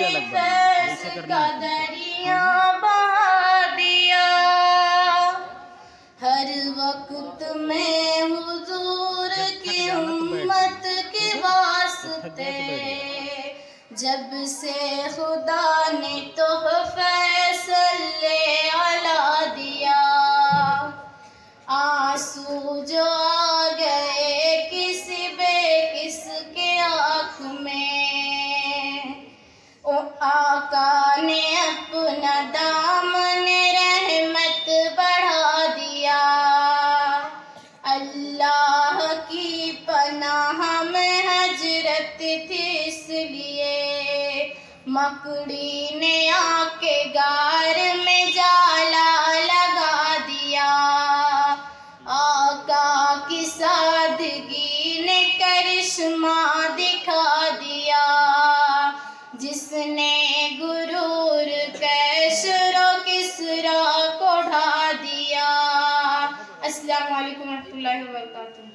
फैज़ का दरिया बहा दिया। हर वक्त में हुजूर की उम्मत के वास्ते जब से खुदा ने तोहफ़े सल्ले अला दिया। आंसू जो आ गए किसी बेकिस के आँख में, ओ आका ने अपना दामन रहमत बढ़ा दिया। अल्लाह की पनाह में हजरत थी इसलिए मकड़ी ने आके गार में जाला लगा दिया। आका की सादगी ने करिश्मा दिखा दिया, जिसने गुरूर कैसरो किसरा को ढा दिया। अस्सलामु अलैकुम रहमतुल्लाहि व बरकातुहू।